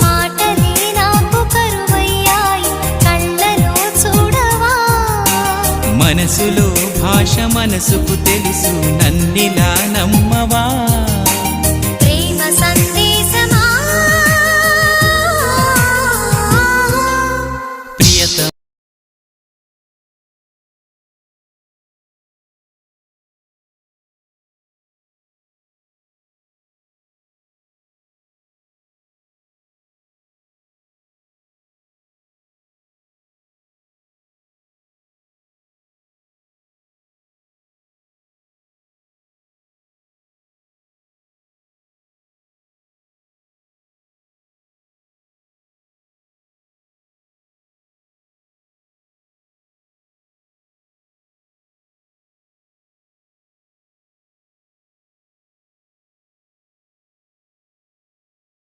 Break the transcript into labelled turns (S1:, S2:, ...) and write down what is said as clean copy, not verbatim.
S1: మాటలే నాకు కరువయ్యాయి కళ్ళలో చూడవా
S2: మనసులో భాష మనసుకు తెలుసు నన్నిలా నమ్మవా